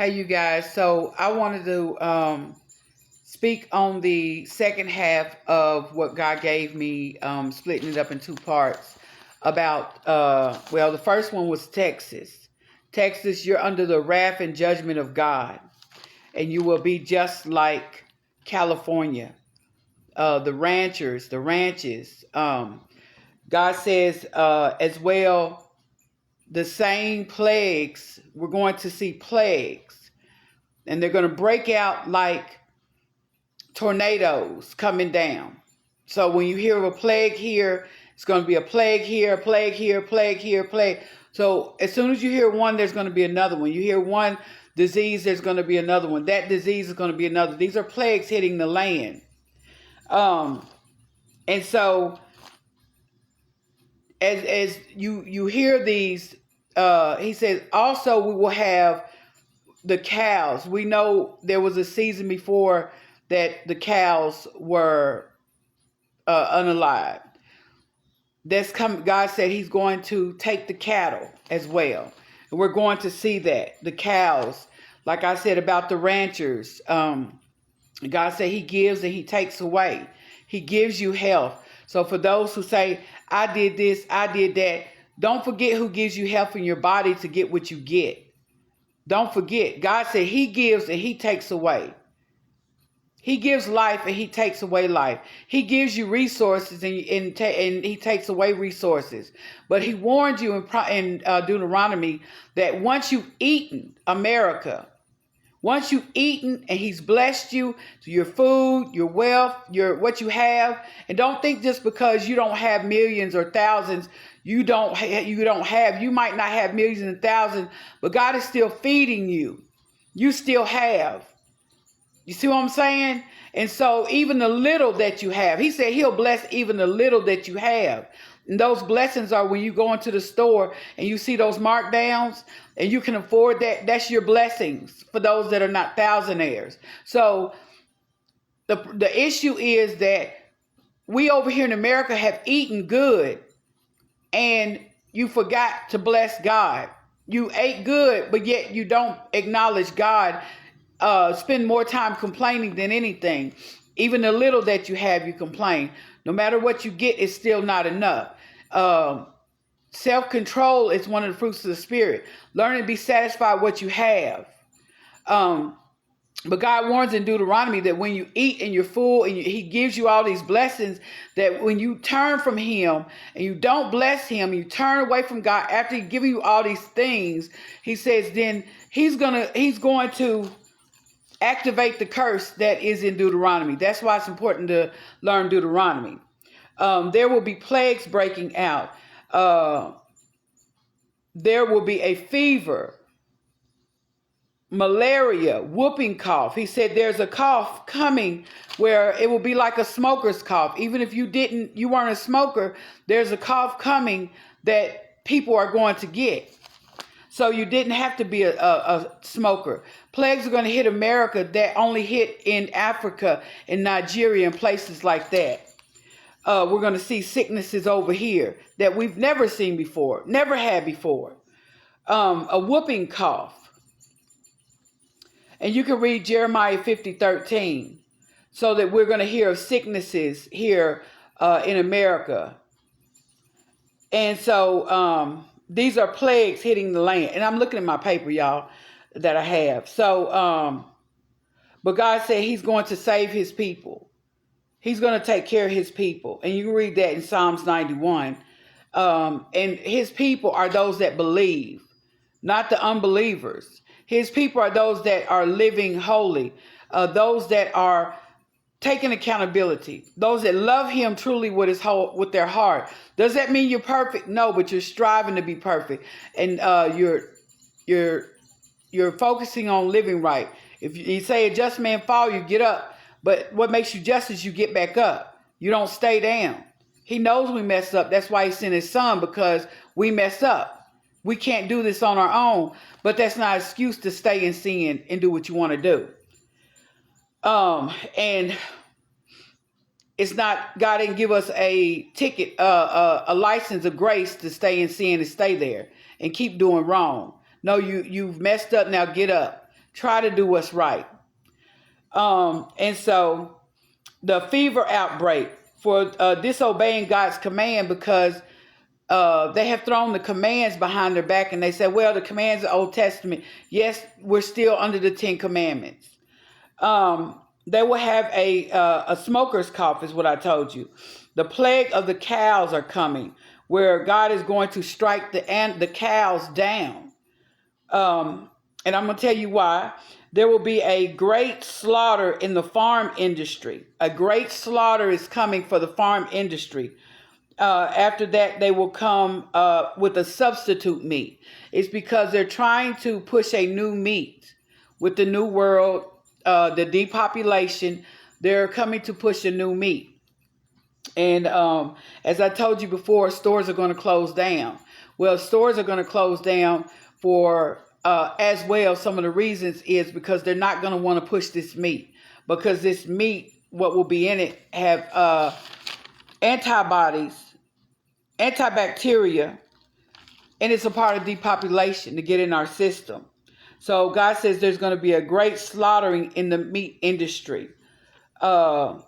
Hey, you guys. So I wanted to speak on the second half of what God gave me, splitting it up in two parts. About, the first one was Texas. Texas, you're under the wrath and judgment of God, and you will be just like California. The ranchers, the ranches. God says as well, the same plagues, we're going to see plagues, and they're going to break out like tornadoes coming down. So when you hear of a plague here, it's going to be a plague here, a plague here, a plague here, a plague. So as soon as you hear one, there's going to be another one. You hear one disease, there's going to be another one. That disease is going to be another. These are plagues hitting the land. And so as you hear these, he says, also we will have the cows. We know there was a season before that the cows were unalive. That's come. God said He's going to take the cattle as well, and we're going to see that the cows, like I said about the ranchers. God said He gives and He takes away. He gives you health. So for those who say, I did this, I did that, don't forget who gives you health in your body to get what you get. Don't forget, God said He gives and He takes away. He gives life and He takes away life. He gives you resources and He takes away resources. But He warned you in Deuteronomy that once you've eaten America, once you've eaten and He's blessed you to your food, your wealth, what you have, and don't think just because you don't have millions or thousands, you might not have millions and thousands, but God is still feeding you. You still have. You see what I'm saying? And so even the little that you have, He said He'll bless even the little that you have. And those blessings are when you go into the store and you see those markdowns and you can afford that. That's your blessings for those that are not thousandaires. So the issue is that we over here in America have eaten good and you forgot to bless God. You ate good, but yet you don't acknowledge God. Spend more time complaining than anything. Even the little that you have, you complain. No matter what you get, it's still not enough. Self-control is one of the fruits of the Spirit. Learning to be satisfied with what you have. But God warns in Deuteronomy that when you eat and you're full and He gives you all these blessings, that when you turn from Him and you don't bless Him, you turn away from God after He's giving you all these things, He says then He's going to activate the curse that is in Deuteronomy. That's why it's important to learn Deuteronomy. There will be plagues breaking out. There will be a fever, malaria, whooping cough. He said there's a cough coming where it will be like a smoker's cough. Even if you weren't a smoker, there's a cough coming that people are going to get. So you didn't have to be a smoker. Plagues are going to hit America that only hit in Africa and Nigeria and places like that. We're going to see sicknesses over here that we've never seen before, never had before. A whooping cough. And you can read Jeremiah 50:13, so that we're going to hear of sicknesses here in America. And so these are plagues hitting the land. And I'm looking at my paper, y'all, that I have. So, but God said He's going to save His people. He's going to take care of His people. And you can read that in Psalms 91. And His people are those that believe, not the unbelievers. His people are those that are living holy, those that are taking accountability, those that love Him truly with their heart. Does that mean you're perfect? No, but you're striving to be perfect, and you're focusing on living right. If you say a just man fall, you get up. But what makes you just is you get back up. You don't stay down. He knows we mess up. That's why He sent His Son, because we mess up. We can't do this on our own, but that's not an excuse to stay in sin and do what you want to do. And it's not, God didn't give us a ticket, a license of grace to stay in sin and stay there and keep doing wrong. No, you've messed up. Now get up. try to do what's right. And so the fever outbreak for disobeying God's command, because they have thrown the commands behind their back, and they said, well, the commands of the Old Testament, yes, we're still under the 10 Commandments. They will have a smoker's cough, is what I told you. The plague of the cows are coming, where God is going to strike the cows down. And I'm going to tell you why. There will be a great slaughter in the farm industry. A great slaughter is coming for the farm industry. After that, they will come with a substitute meat. It's because they're trying to push a new meat with the new world, the depopulation. They're coming to push a new meat. And as I told you before, stores are going to close down. Well, stores are going to close down for as well. Some of the reasons is because they're not going to want to push this meat, because this meat, what will be in it, have antibodies, antibacteria, and it's a part of depopulation to get in our system. So God says there's going to be a great slaughtering in the meat industry, so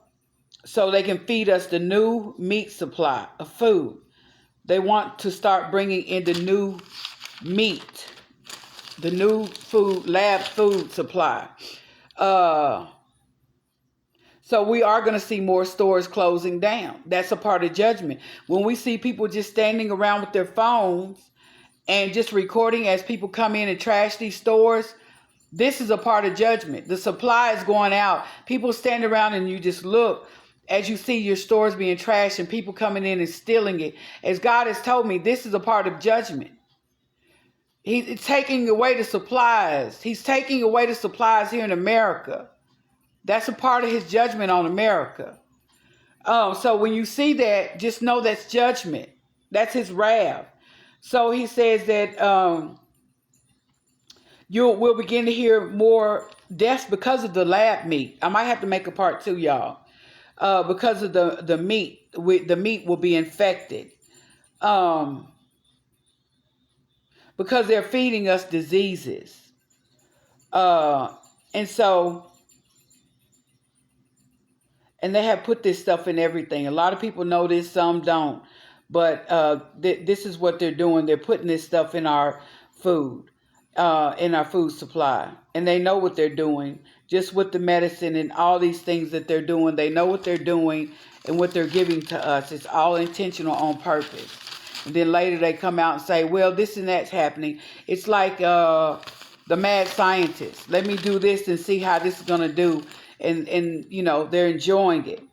they can feed us the new meat supply of food. They want to start bringing in the new meat, the new food, lab food supply. So we are going to see more stores closing down. That's a part of judgment. When we see people just standing around with their phones and just recording as people come in and trash these stores, this is a part of judgment. The supply is going out. People stand around and you just look as you see your stores being trashed and people coming in and stealing it. As God has told me, this is a part of judgment. He's taking away the supplies. He's taking away the supplies here in America. That's a part of his judgment on America. So when you see that, just know that's judgment. That's his wrath. So he says that we'll begin to hear more deaths because of the lab meat. I might have to make a part 2, y'all. Because of the meat, the meat will be infected. Because they're feeding us diseases. And they have put this stuff in everything. A lot of people know this, some don't. But this is what they're doing. They're putting this stuff in our food, in our food supply. And they know what they're doing. Just with the medicine and all these things that they're doing. They know what they're doing and what they're giving to us. It's all intentional on purpose. And then later they come out and say, well, this and that's happening. It's like the mad scientist. Let me do this and see how this is going to do. And you know, they're enjoying it.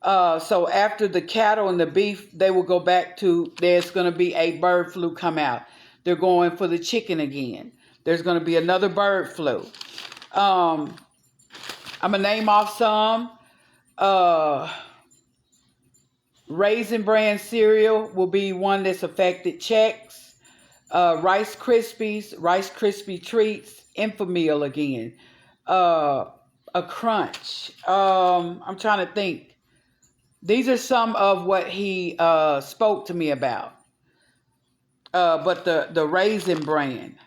So after the cattle and the beef, they will go back to, there's going to be a bird flu come out. They're going for the chicken again. There's going to be another bird flu. I'm going to name off some. Raisin Bran cereal will be one that's affected. Chex, Rice Krispies, Rice Krispie Treats, Infomeal again. A Crunch. I'm trying to think. These are some of what he spoke to me about. But the Raisin Bran.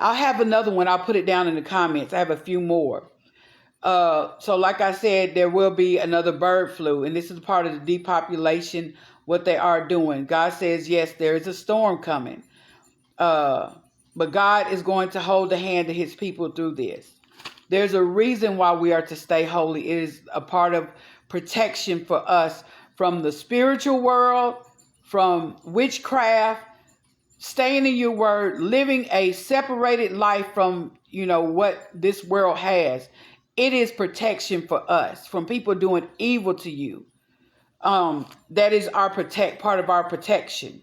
I'll have another one. I'll put it down in the comments. I have a few more. So like I said, there will be another bird flu. And this is part of the depopulation, what they are doing. God says, yes, there is a storm coming. But God is going to hold the hand of his people through this. There's a reason why we are to stay holy. It is a part of protection for us from the spiritual world, from witchcraft, staying in your word, living a separated life from, you know, what this world has. It is protection for us from people doing evil to you. That is our part of our protection.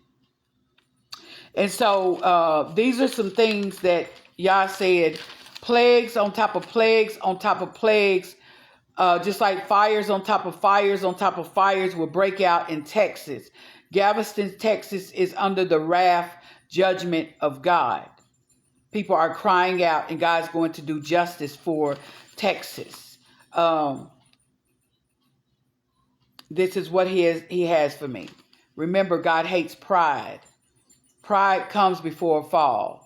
And so these are some things that Yah said, plagues on top of plagues on top of plagues, just like fires on top of fires on top of fires will break out in Texas. Galveston, Texas is under the wrath judgment of God. People are crying out and God's going to do justice for Texas. This is what he has for me. Remember, God hates pride. Pride comes before a fall.